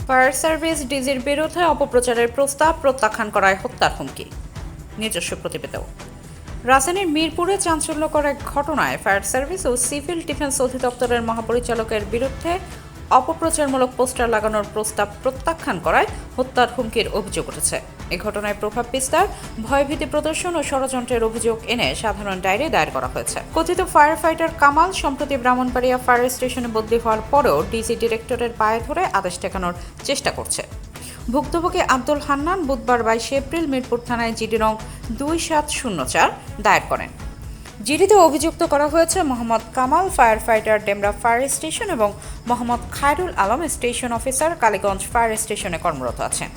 Fire service ডিজির বিরুদ্ধে অপপ্রচারের প্রস্তাব প্রত্যাখ্যান করায় হত্যার হুমকি। নিজস্ব প্রতিবেদক। রাজধানীর মিরপুরে চাঞ্চল্যকর এক ঘটনায় ফায়ার সার্ভিস ও সিভিল ডিফেন্স অধিদপ্তরের মহাপরিচালকের বিরুদ্ধে অপপ্রচারমূলক পোস্টার লাগানোর প্রস্তাব প্রত্যাখ্যান করায় হত্যার হুমকির অভিযোগ উঠেছে। এ ঘটনায় প্রভাব বিস্তার, ভয়ভীতি প্রদর্শন ও ষড়যন্ত্রের অভিযোগ এনে সাধারণ ডায়েরি দায়ের করা হয়েছে। কথিত ফায়ার ফাইটার কামাল সম্প্রতি ব্রাহ্মণবাড়িয়া ফায়ার স্টেশনে বদলি হওয়ার পরেও ডিসি ডিরেক্টরের পায়ে ধরে আদেশ ঠেকানোর চেষ্টা করছে। ভুক্তভোগী আব্দুল হান্নান বুধবার 22 এপ্রিল মিরপুর থানায় জিডি নং 2704 দায়ের করেন। জিডিতে অভিযুক্ত করা হয়েছে Mohammad Kamal, fire fighter Demra fire station এবং Mohammad Khairul Alam, station officer, Kaliganj fire স্টেশনে কর্মরত আছেন।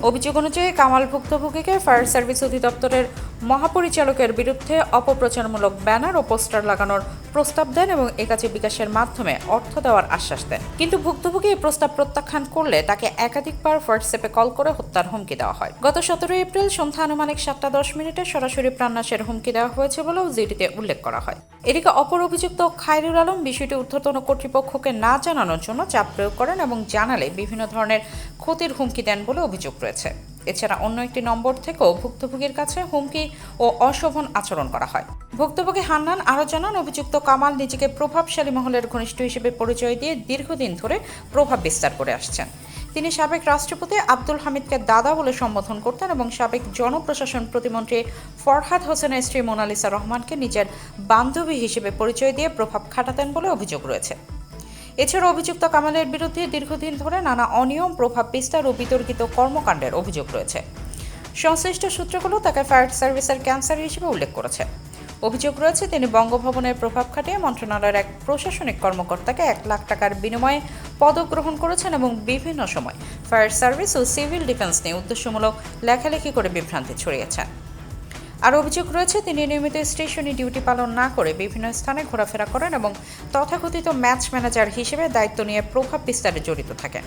অভিযোগ অনুযায়ী কামাল ভুক্তভোগীকে ফায়ার সার্ভিস অধিদপ্তরের মহাপরিচালকের বিরুদ্ধে অপপ্রচারমূলক ব্যানার ও পোস্টার লাগানোর প্রস্তাব দেন এবং এ কাজে বিকাশের মাধ্যমে অর্থ দেওয়ার আশ্বাস দেন। কিন্তু ভুক্তভোগী এই প্রস্তাব প্রত্যাখ্যান করলে তাকে একাধিকবার হোয়াটসঅ্যাপে কল করে হত্যার হুমকি দেওয়া হয়। গত 17 এপ্রিল সন্ধ্যা আনুমানিক 7:10 সরাসরি প্রাণনাশের হুমকি দেওয়া হয়েছে বলেও জিডিতে উল্লেখ করা হয়। এদিকে অপর অভিযুক্ত খায়রুল আলম বিষয়টি ঊর্ধ্বতন কর্তৃপক্ষকে না জানানোর জন্য চাপ প্রয়োগ করেন এবং জানালে বিভিন্ন ধরনের ক্ষতির হুমকি দেন বলে অভিযোগ রয়েছে। এছাড়া অন্য একটি নম্বর থেকেও ভুক্তভোগীর কাছে হুমকি ও অশোভন আচরণ করা হয়। ভুক্তভোগী হান্নান আরও জানান, অভিযুক্ত কামাল নিজেকে প্রভাবশালী মহলের ঘনিষ্ঠ হিসেবে পরিচয় দিয়ে দীর্ঘদিন ধরে প্রভাব বিস্তার করে আসছেন। তিনি সাবেক রাষ্ট্রপতি আব্দুল হামিদকে দাদা বলে সম্বোধন করতেন এবং সাবেক জনপ্রশাসন প্রতিমন্ত্রী ফরহাদ হোসেনের স্ত্রী মোনালিসা রহমানকে নিজের বান্ধবী হিসেবে পরিচয় দিয়ে প্রভাব খাটাতেন বলে অভিযোগ রয়েছে। এছাড়া অভিযুক্ত কামালের বিরুদ্ধে দীর্ঘদিন ধরে নানা অনিয়ম, প্রভাব বিস্তার ও বিতর্কিত কর্মকাণ্ডের অভিযোগ রয়েছে। সংশ্লিষ্ট সূত্রগুলো তাকে ফায়ার সার্ভিসের ক্যান্সার হিসেবে উল্লেখ করেছে। অভিযোগ রয়েছে তিনি বঙ্গভবনের প্রভাব খাটিয়ে মন্ত্রণালয়ের এক প্রশাসনিক কর্মকর্তাকে 1 লাখ টাকার বিনিময়ে পদক গ্রহণ করেছেন এবং বিভিন্ন সময় ফায়ার সার্ভিস ও সিভিল ডিফেন্স নিয়ে উদ্দেশ্যমূলক লেখালেখি করে বিভ্রান্তি ছড়িয়েছেন। আর অভিযোগ রয়েছে তিনি নিয়মিত স্টেশনে ডিউটি পালন না করে বিভিন্ন স্থানে ঘোরাফেরা করেন এবং তথাকথিত ম্যাচ ম্যানেজার হিসেবে দায়িত্ব নিয়ে প্রভাব বিস্তারে জড়িত থাকেন।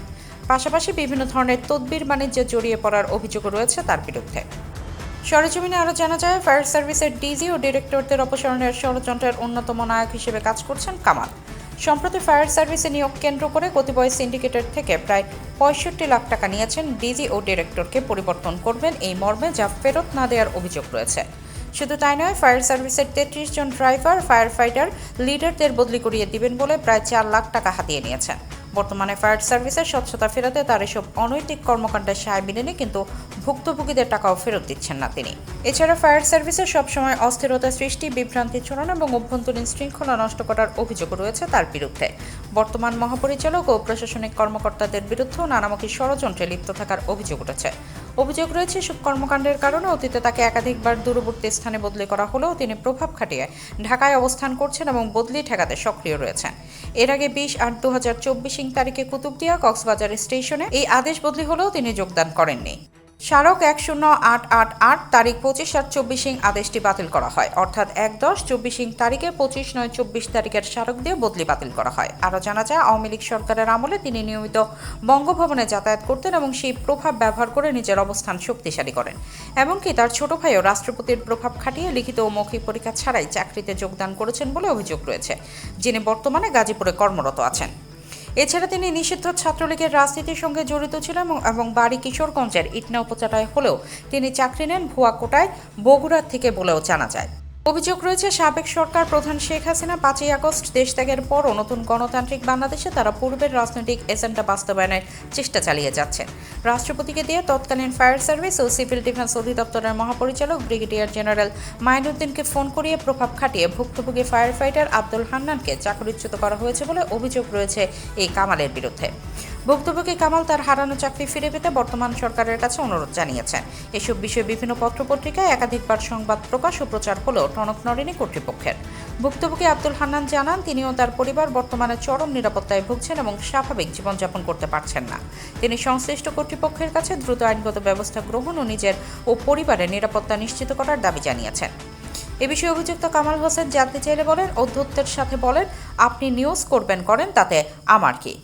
পাশাপাশি বিভিন্ন ধরনের তদবির বাণিজ্যে জড়িয়ে পড়ার অভিযোগ রয়েছে তার বিরুদ্ধে। সরেজমিনে আরও জানা যায়, ফায়ার সার্ভিসের ডিজি ও ডিরেক্টরদের অপসারণের ষড়যন্ত্রের অন্যতম নায়ক হিসেবে কাজ করছেন কামাল। সম্প্রতি ফায়ার সার্ভিসে নিয়োগ কেন্দ্র করে কতিপয় সিন্ডিকেটের থেকে প্রায় 65 লাখ টাকা নিয়েছেন ডিজি ও ডিরেক্টরকে পরিবর্তন করবেন এই মর্মে, যা ফেরত না দেওয়ার অভিযোগ রয়েছে। শুধু তাই নয়, ফায়ার সার্ভিসের 33 জন ড্রাইভার, ফায়ার ফাইটার, লিডারদের বদলি করিয়ে দিবেন বলে প্রায় 4 লাখ টাকা হাতিয়ে নিয়েছেন। বর্তমানে ফায়ার সার্ভিসের স্বচ্ছতা ফেরাতে তার এসব অনৈতিক কর্মকাণ্ডে সায় বিনেনি, কিন্তু ভুক্তভোগীদের টাকাও ফেরত দিচ্ছেন না তিনি। এছাড়া ফায়ার সার্ভিসে সবসময় অস্থিরতা সৃষ্টি, বিভ্রান্তি ছড়ানো এবং অভ্যন্তরীণ শৃঙ্খলা নষ্ট করার অভিযোগ রয়েছে তার বিরুদ্ধে। বর্তমান মহাপরিচালক ও প্রশাসনিক কর্মকর্তাদের বিরুদ্ধেও নানামুখী ষড়যন্ত্রে লিপ্ত থাকার অভিযোগ উঠেছে। অভিযোগ রয়েছে এসব কর্মকাণ্ডের কারণে অতীতে তাকে একাধিকবার দূরবর্তী স্থানে বদলি করা হলেও তিনি প্রভাব খাটিয়ে ঢাকায় অবস্থান করছেন এবং বদলি ঠেকাতে সক্রিয় রয়েছেন। এর আগে 20/8/2024 তারিখে কুতুবদিয়া কক্সবাজার স্টেশনে এই আদেশ বদলি হলেও তিনি যোগদান করেননি। স্মারক 10888 তারিখ 25/8/24 আদেশটি বাতিল করা হয়, অর্থাৎ 1/10/24 তারিখে 25/9/24 তারিখের স্মারক দিয়ে বদলি বাতিল করা হয়। আরও জানা যায়, আওয়ামী লীগ সরকারের আমলে তিনি নিয়মিত বঙ্গভবনে যাতায়াত করতেন এবং সেই প্রভাব ব্যবহার করে নিজের অবস্থান শক্তিশালী করেন। এমনকি তার ছোট ভাইও রাষ্ট্রপতির প্রভাব খাটিয়ে লিখিত ও মৌখিক পরীক্ষা ছাড়াই চাকরিতে যোগদান করেছেন বলে অভিযোগ রয়েছে, যিনি বর্তমানে গাজীপুরে কর্মরত আছেন। এছাড়া তিনি নিষিদ্ধ ছাত্রলীগের রাজনীতির সঙ্গে জড়িত ছিলেন এবং বাড়ি কিশোরগঞ্জের ইটনা উপজেলায় হলেও তিনি চাকরি নেন ভুয়া কোটায় বগুড়া থেকে বলেও জানা যায়। অভিযোগ রয়েছে, সাবেক সরকার প্রধান শেখ হাসিনা 5ই আগস্ট দেশত্যাগের পরও নতুন গণতান্ত্রিক বাংলাদেশে তারা পূর্বের রাজনৈতিক এজেন্ডা বাস্তবায়নের চেষ্টা চালিয়ে যাচ্ছেন। রাষ্ট্রপতিকে দিয়ে তৎকালীন ফায়ার সার্ভিস ও সিভিল ডিফেন্স অধিদপ্তরের মহাপরিচালক ব্রিগেডিয়ার জেনারেল মাইনুদ্দিনকে ফোন করিয়ে প্রভাব খাটিয়ে ভুক্তভোগী ফায়ার ফাইটার আব্দুল হান্নানকে চাকরিচ্যুত করা হয়েছে বলে অভিযোগ রয়েছে এই কামালের বিরুদ্ধে। ভুক্তভোগী কামাল তার হারানো চাকরি ফিরে পেতে বর্তমান সরকারের কাছে অনুরোধ জানিয়েছেন। এসব বিষয়ে বিভিন্ন পত্রপত্রিকায় একাধিকবার সংবাদ প্রকাশ ও প্রচার হলেও টনক নড়েনি কর্তৃপক্ষের। ভুক্তভোগী আব্দুল হান্নান জানান, তিনিও তার পরিবার বর্তমানে চরম নিরাপত্তায় ভুগছেন এবং স্বাভাবিক জীবনযাপন করতে পারছেন না। তিনি সংশ্লিষ্ট কর্তৃপক্ষের কাছে দ্রুত আইনগত ব্যবস্থা গ্রহণ ও নিজের ও পরিবারের নিরাপত্তা নিশ্চিত করার দাবি জানিয়েছেন। এ বিষয়ে অভিযুক্ত কামাল হোসেন জানতে চাইলে বলেন, অধ্যক্ষের সাথে বলেন, আপনি নিউজ করেন, তাতে আমার কি।